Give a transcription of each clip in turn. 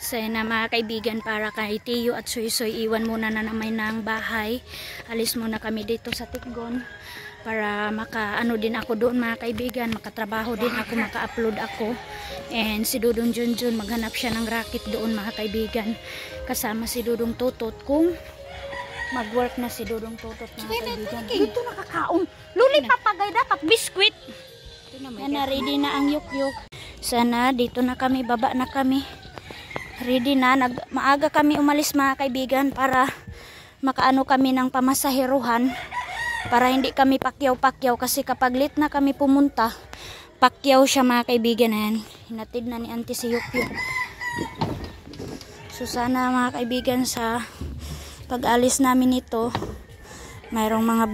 So yun na mga kaibigan, para kay Tiyo at Soy-Soy, iwan muna na naman ng bahay. Alis muna kami dito sa Tikgon para maka-ano din ako doon mga kaibigan, makatrabaho din ako, maka-upload ako. And si Dudong Junjun, maghanap siya ng racket doon mga kaibigan, kasama si Dudong Totot kung mag-work na si Dudong Totot mga kaibigan. Ito nakakaon. Luli papagay dapat biskwit. Sana ready na ang yuk-yuk. Sana dito na kami, baba na kami. Ready na, maaga kami umalis mga kaibigan para makaano kami ng pamasaheruhan, para hindi kami pakyaw-pakyaw, kasi kapag late na kami pumunta, pakyaw siya mga kaibigan. Ayan, hinatid na ni Auntie si Yuk-Yuk. So sana mga kaibigan, sa pag-alis namin ito, mayroong mga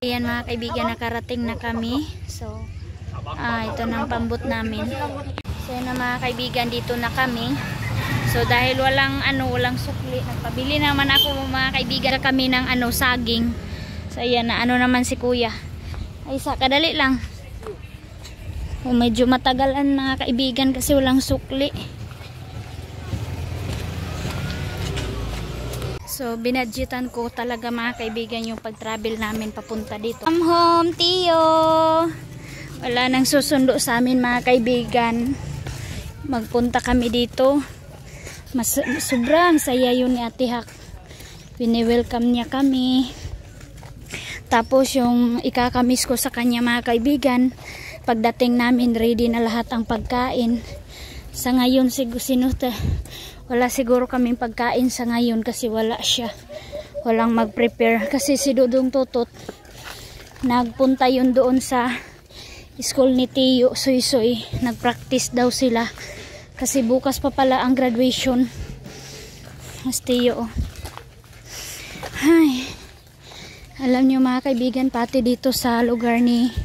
ayan mga kaibigan, nakarating na kami. So ito na ang pambot namin. So yun na mga kaibigan, dito na kami. So dahil walang sukli, nagpabili naman ako mga kaibigan kami ng saging. So ayan na naman si kuya. Ay kadali lang. Medyo matagalan mga kaibigan kasi walang sukli. So, binadgetan ko talaga mga kaibigan yung pag-travel namin papunta dito. Come home, Tiyo! Wala nang susundo sa amin mga kaibigan. Magpunta kami dito. Sobrang saya yun ni Ate Hak. Wini-welcome niya kami. Tapos yung ikakamiss ko sa kanya mga kaibigan, pagdating namin ready na lahat ang pagkain. Sa ngayon wala siguro kaming pagkain sa ngayon kasi wala siya. Walang mag-prepare kasi si Dudong Totot nagpunta yun doon sa school ni Tiyo, Soy-Soy. Nag-practice daw sila kasi bukas pa pala ang graduation. Mas Tiyo. Ay, alam nyo mga kaibigan, pati dito sa lugar ni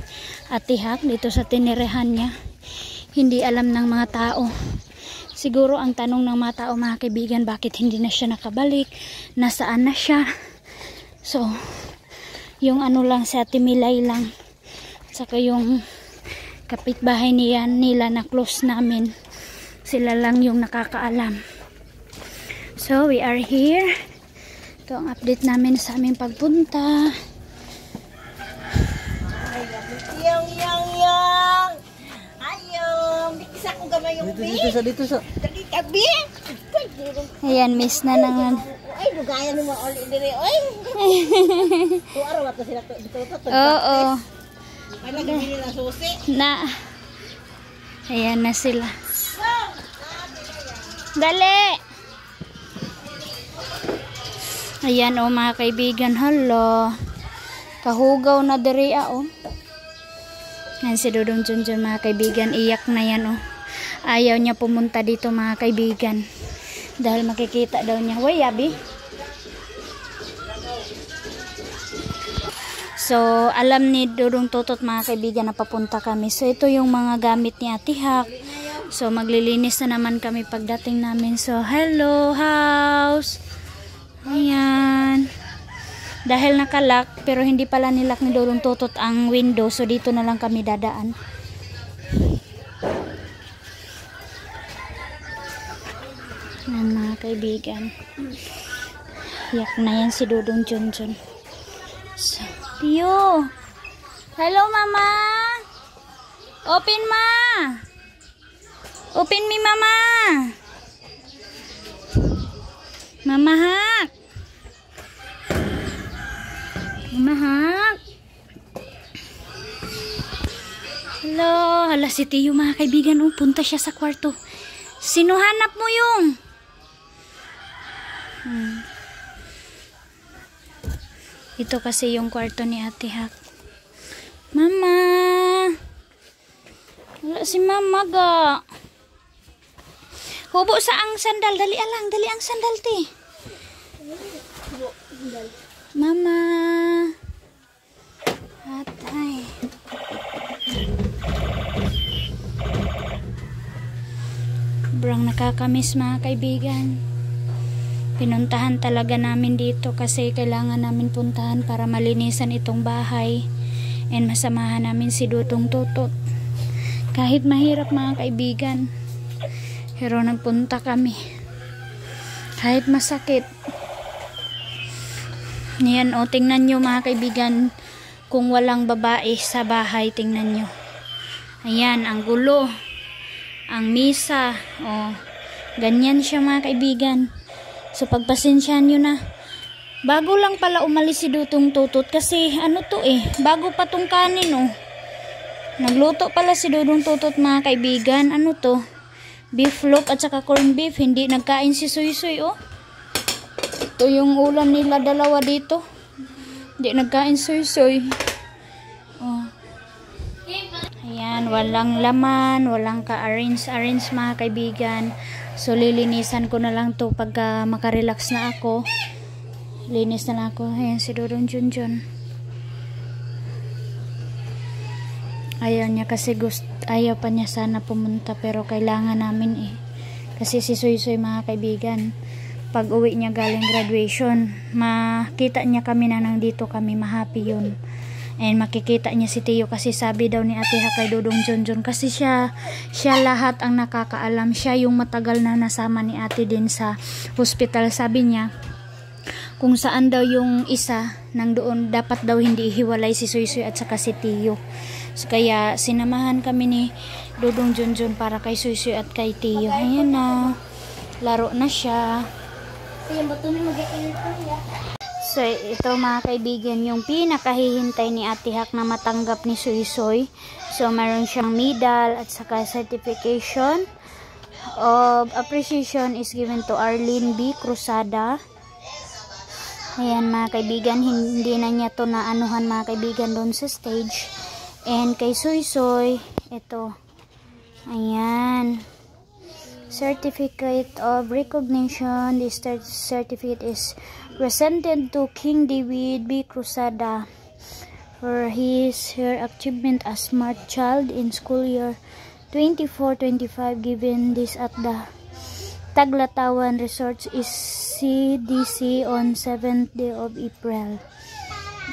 Ate Hak, dito sa tinirehan niya, hindi alam ng mga tao. Siguro ang tanong ng mga tao mga kaibigan, bakit hindi na siya nakabalik? Nasaan na siya? So, yung lang sa Ate Milay lang. Saka yung kapitbahay nila na close namin. Sila lang yung nakakaalam. So, we are here. Ito ang update namin sa aming pagpunta. Yang! Dito sa. Ayan, miss na naman. Ay, lugayan mo uli dire, oy. Araw ato sila dito. Oo. Ay nagbili na susi. Ayan na sila. Dali. Ayan mga kaibigan, hala. Kahugaw na dire Yan si Dudong Junjun mga kaibigan, iyak na yan Ayaw niya pumunta dito mga kaibigan dahil makikita daw niya. Way Abi. So alam ni Dudong Totot mga kaibigan na papunta kami. So ito yung mga gamit ni Ate Hak. So maglilinis na naman kami pagdating namin. So hello house. Ayan. Dahil nakalock, pero hindi pala nilock ni Dudong Totot ang window. So dito na lang kami dadaan. Yan mga kaibigan. Yak na yan si Dudong Junjun. So, Tiyo. Hello mama. Open ma. Open me mama. Mama Hak. Mahak. Hello. Hala si Tiyo mga kaibigan. Oh, punta siya sa kwarto. Sino hanap mo yung? Ito kasi yung kwarto ni Ate Hak. Mama. Wala si Mama ga. Hubo sa ang sandal. Dali alang. Dali ang sandal ti. Mama. Atay. Sobrang nakakamiss mga kaibigan. Pinuntahan talaga namin dito kasi kailangan namin puntahan para malinisan itong bahay and masamahan namin si Dudong Tutot. Kahit mahirap mga kaibigan, pero nagpunta kami. Kahit masakit. Yan o, tingnan nyo mga kaibigan kung walang babae sa bahay, tingnan nyo. Ayan, ang gulo. Ang misa, ganyan siya mga kaibigan. So pagpasensyahan nyo na. Bago lang pala umalis si Dudong Tutot kasi ano to bago pa tong kanin Nagluto pala si Dudong Tutot mga kaibigan. Ano to? Beef loaf at saka corned beef. Hindi nagkain si Suy-Suy Ito yung ulam nila dalawa dito. Hindi nagkain Suy-Suy. Ayan, walang laman, walang ka-arrange mga kaibigan. So, lilinisan ko na lang to pagka makarelax na ako. Linis na lang ako. Ayan, si Dudong Junjun. Ayaw niya kasi ayaw pa niya sana pumunta pero kailangan namin Kasi si Suy-Suy mga kaibigan, pag uwi niya galing graduation, makita niya kami na nandito kami, ma-happy yun. And makikita niya si Tiyo kasi sabi daw ni Ate Hak kay Dudong Junjun kasi siya lahat ang nakakaalam. Siya yung matagal na nasama ni Ate din sa hospital. Sabi niya kung saan daw yung isa nang doon dapat daw hindi ihiwalay si Suy-Suy at saka si Tiyo. So, kaya sinamahan kami ni Dudong Junjun para kay Suy-Suy at kay Tiyo. Ayan na, laro na siya. So, ito mga kaibigan, yung pinakahihintay ni Ate Hak na matanggap ni Suy-Suy. So, mayroon siyang medal at saka certification of appreciation is given to Arlene B. Cruzada. Ayan mga kaibigan, hindi na niya to naanuhan mga kaibigan doon sa stage. And kay Suy-Suy, ito. Ayan. Certificate of recognition. This certificate is presented to King David B. Cruzada for her achievement as smart child in school year 24-25, given this at the Taglatawan Resort is CDC on 7th day of April.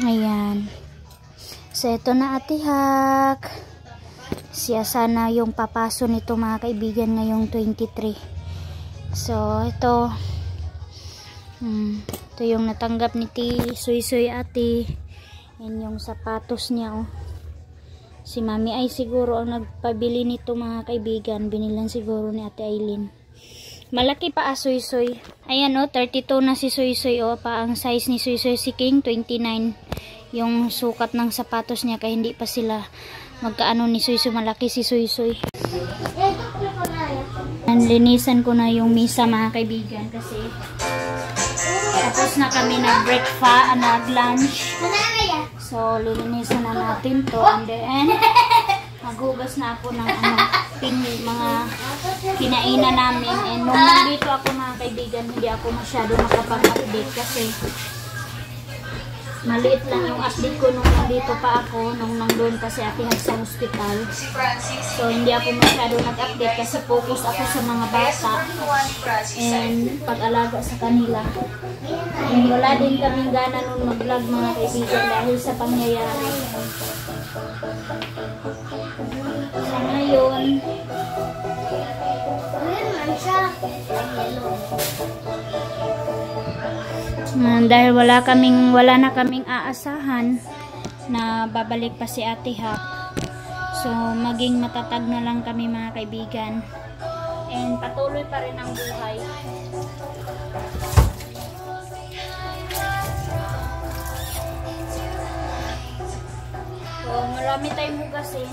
Ayan. So, ito na Ate Hak. Siya sana yung papaso nito mga kaibigan ngayong 23. So, ito yung natanggap ni Suy-Suy ate. Yan yung sapatos niya Si Mami ay siguro ang nagpabili nito mga kaibigan. Binilan siguro ni Ate Aileen. Malaki pa Suy-Suy. Ayan 32 na si Suy-Suy pa ang size ni Suy-Suy. Si King 29 yung sukat ng sapatos niya kaya hindi pa sila magkaano ni Suy-Suy. Malaki si Suy-Suy. Linisan ko na yung misa mga kaibigan kasi tapos na kami nag-breakfast, nag-lunch. So, lilinisan na natin to. And then, maghugas na ako ng mga kinainan namin. And nung nandito ako mga kaibigan, hindi ako masyado makapag-update kasi maliit lang yung update ko nung nandito pa ako, nung nandun pa si Ate Hak sa hospital. So, hindi ako masyado nag-update kasi focus ako sa mga bata and pag-alaga sa kanila. And wala din kaming gana nung mag-vlog mga kaibigan dahil sa pangyayari. So, ngayon, dahil wala na kaming aasahan na babalik pa si Ate Hak. So, maging matatag na lang kami mga kaibigan. And patuloy pa rin ang buhay. Marami tayong hugasin.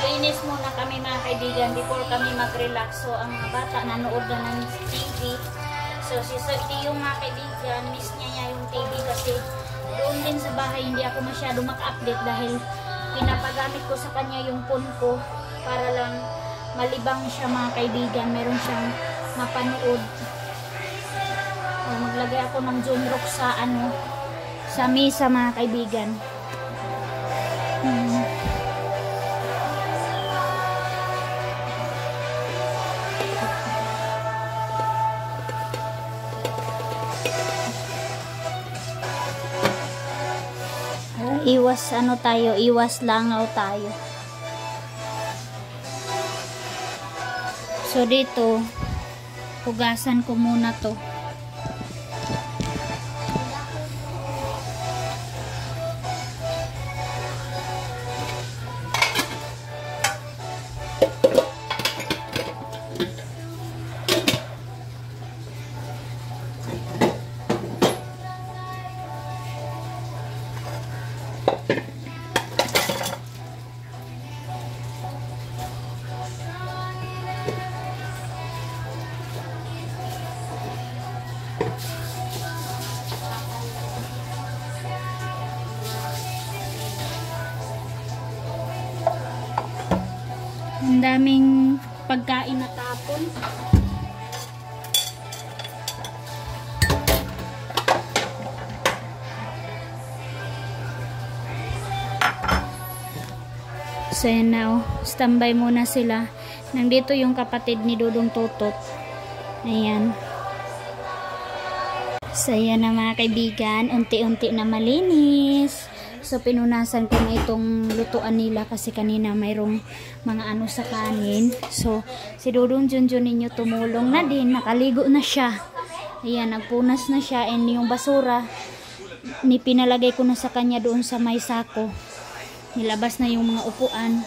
Linis muna kami mga kaibigan before kami mag-relax. So ang mga bata nanood na ng TV. So si yung mga kaibigan, miss niya yung TV kasi doon din sa bahay hindi ako masyado mag-update dahil pinapagamit ko sa kanya yung phone ko para lang malibang siya mga kaibigan. Meron siyang mapanood. So, maglagay ako ng zoom rock sa sa mesa mga kaibigan. Iwas tayo, iwas langaw tayo. So dito, hugasan ko muna to. Ang daming pagkain na tapon. So yan na, standby muna sila. Nandito yung kapatid ni Dudong Tutot. Ayan. So yan na mga kaibigan, unti-unti na malinis. So pinunasan ko na itong lutuan nila kasi kanina mayroong mga sa kanin. So si Dudong Junjun ninyo tumulong na din, nakaligo na siya. Ayan, nagpunas na siya, and yung basura pinalagay ko na sa kanya doon sa may sako. Nilabas na yung mga upuan.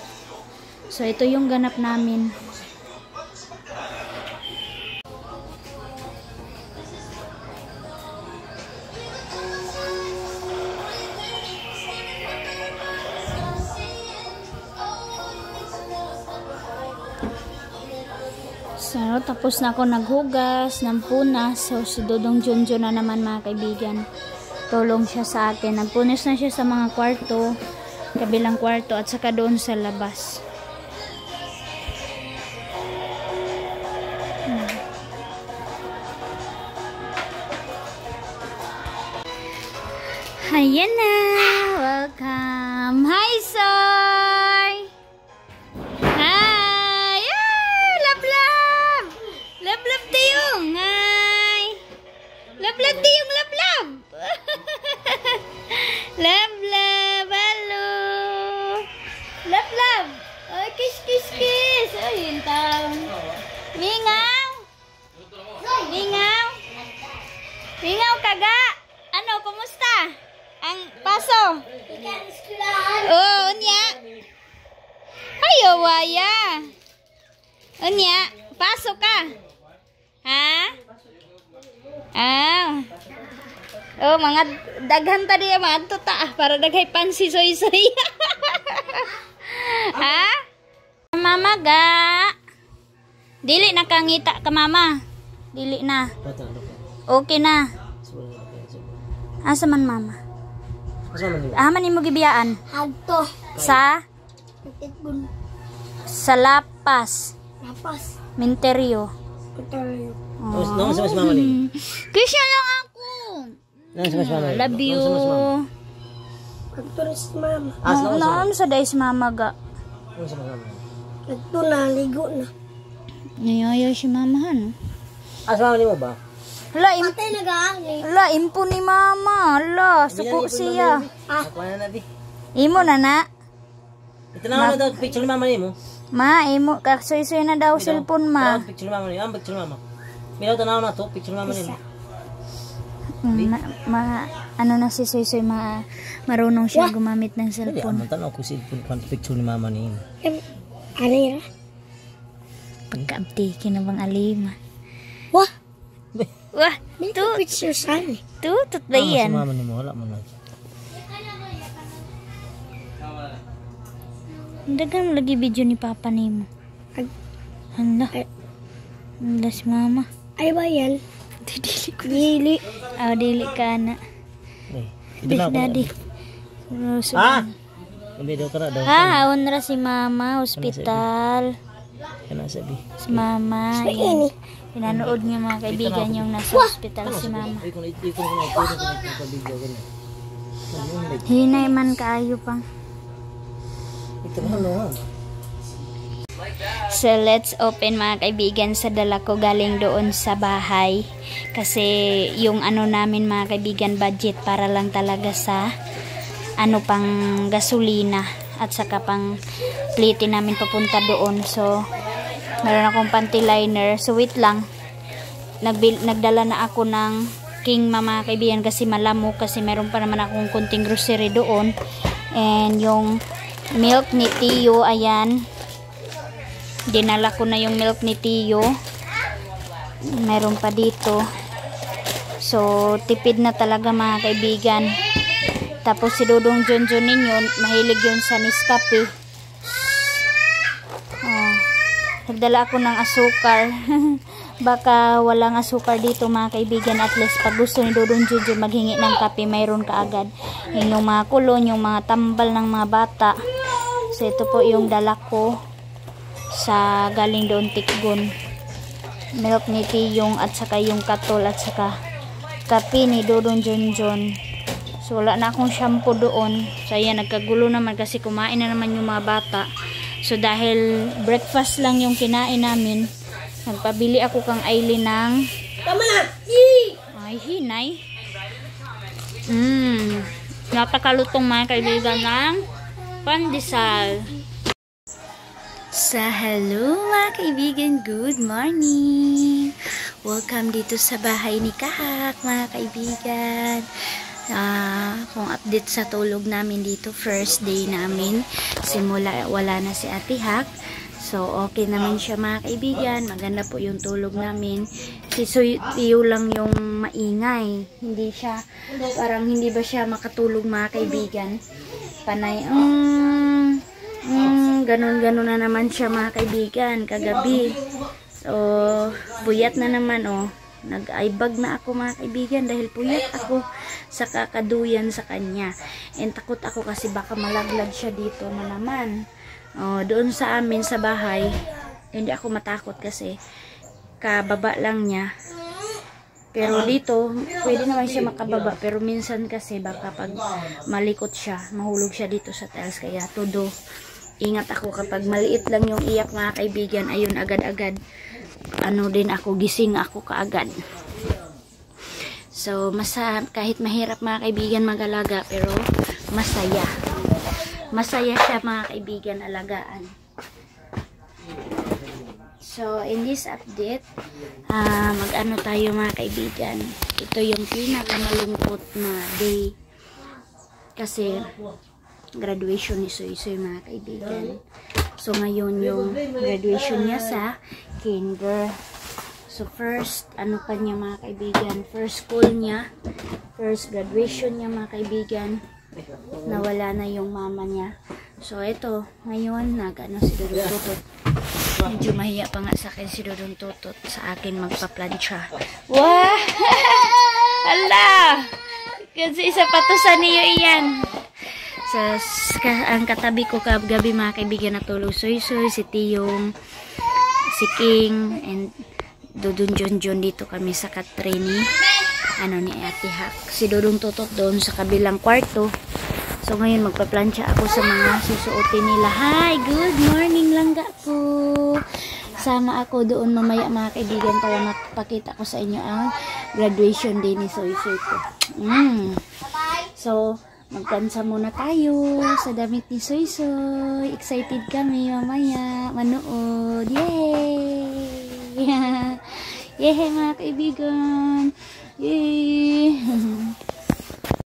So ito yung ganap namin. So, tapos na ako naghugas ng punas. So, si Dudong Junjun na naman mga kaibigan. Tulong siya sa akin. Nagpunas na siya sa mga kwarto, kabilang kwarto, at saka doon sa labas. Ayan na! Welcome! Hi, Soy! Hi! Ah! Love-love! Love-love tayong! Hi! Love-love tayong! Love-love! Love-love! Hello! Love-love! Oh, kiss, kiss, kiss! Ayun taong! Mingaw! Mingaw! Mingaw kaga! Ano, kumusta? Ang paso? Oh, unya. Ayo, waya. Unya, paso ka. Ha? Ah. Oh, mga daghan ta diya maadto ta para daghay pansi soy-soy. Ha? Mama ga. Dili na kangita ka mama. Dili na. Okay na. Asa man mama? Man imo gibiyaan? Adto. Sa Lapas. Lapas. Minterio. Minterio. No, sa mas mama ni. Kisya lang ako. Love you. Adto sa mama. Ano sa dai sa mama ga? Ano sa mama? Adto na ligo na. Ngayon si mamahan. Asa mama ni mo ba? Hala, impo ni mama. Hala, suko siya. Imo na na. Ito na daw picture ni mama ni mo. Ma, imo kasoy-soy na daw cellphone ma. Picture ni mama ni. Ang picture ni mama. Miraw tanaw na to picture ni mama ni mo. Ano na si Soy Soy, marunong siya gumamit ng Dali, cellphone. ang tanaw ko cellphone kan picture ni mama ni. Ano yan? Pagkaabti, kinabang alima. Wah! Wah, May picture saan eh. tutot ba Si yan? mama ni mo wala man. Dagang lagi video ni Papa nimo. Hala. Hala si Mama. Ay ba yan? Dili ko. Dili. Dili ka na. Ito na ako. Daddy. Hindi daw ka na daw. Awon ra si Mama, hospital. Kana sabi. Si Mama. Yan. Pinanood niya mga kaibigan yung nasa hospital si Mama. Hinay man kaayo pang. Ito na. So let's open mga kaibigan sa dala ko galing doon sa bahay. Kasi yung ano namin mga kaibigan budget para lang talaga sa ano pang gasolina at saka pang plate namin papunta doon. So meron akong panty liner. So wait lang. Nagdala na ako ng King mga kaibigan kasi malamok kasi meron pa naman akong kunting grocery doon. And yung milk ni Tio, ayan. Dinala ko na yung milk ni Tio. Meron pa dito. So, tipid na talaga mga kaibigan. Tapos si Dudong Junjun ninyo, mahilig yun sa Nescafe. Nagdala ako ng asukar. Baka walang asukar dito mga kaibigan. At least pag gusto ni Dudong Junjun maghingi ng kape, mayroon ka agad. Yung mga kulon, yung mga tambal ng mga bata. So, ito po yung dala ko sa galing doon Tikgon. Milk ni Tiyong at saka yung katol at saka kape ni Dudong Junjun. So wala na akong shampoo doon. So ayan, nagkagulo naman kasi kumain na naman yung mga bata. So dahil breakfast lang yung kinain namin, nagpabili ako kang Aileen ng Tama na! ay hinay. Napakalutong mga kaibigan ng pandesal. Sa hello mga kaibigan, good morning! Welcome dito sa bahay ni Kahak mga kaibigan. Kung update sa tulog namin dito, first day namin. Simula wala na si Ate Hak. So okay naman siya mga kaibigan. Maganda po yung tulog namin. Si Tio lang yung maingay. Parang hindi ba siya makatulog mga kaibigan. Panay, ganon na naman siya mga kaibigan kagabi. So puyat na naman nag-aibag na ako mga kaibigan dahil puyat ako sa kakaduyan sa kanya. And takot ako kasi baka malaglag siya dito na naman. Doon sa amin sa bahay hindi ako matakot kasi kababa lang niya. Pero dito pwede naman siya makababa, pero minsan kasi baka pag malikot siya mahulog siya dito sa tiles, kaya todo ingat ako kapag maliit lang yung iyak mga kaibigan. Ayun, agad-agad din ako, gising ako kaagad. So kahit mahirap mga kaibigan mag-alaga, pero masaya siya mga kaibigan alagaan. So in this update, mag-ano tayo mga kaibigan. Ito yung pinakamalungkot na day kasi graduation ni Soy Soy mga kaibigan. So ngayon yung graduation niya sa kinder. So first kanya mga kaibigan, first school niya, first graduation niya mga kaibigan. Nawala na yung mama niya. So ito ngayon si Dudong Tutot. Medyo mahiya pa nga sa akin si Dudong Tutot sa akin magpa-plancha. Wah! Hala! Kasi isa patusan niyo iyan. Ang katabi ko kagabi mga kaibigan natulog Soy Soy, si Tiyong, si King, and Dudong Junjun. Dito kami sa Katrini ni Ate Hak. Si Dudong Tutot doon sa kabilang kwarto. So ngayon magpa-plancha ako sa mga susuotin nila. Hi, good morning langga ko. Sama ako doon mamaya mga kaibigan para mapakita ko sa inyo ang graduation day ni Soy Soy ko. So magpansa muna tayo sa damit ni Soy Soy. Excited kami mamaya manood. Yay! Yay mga kaibigan! Yay!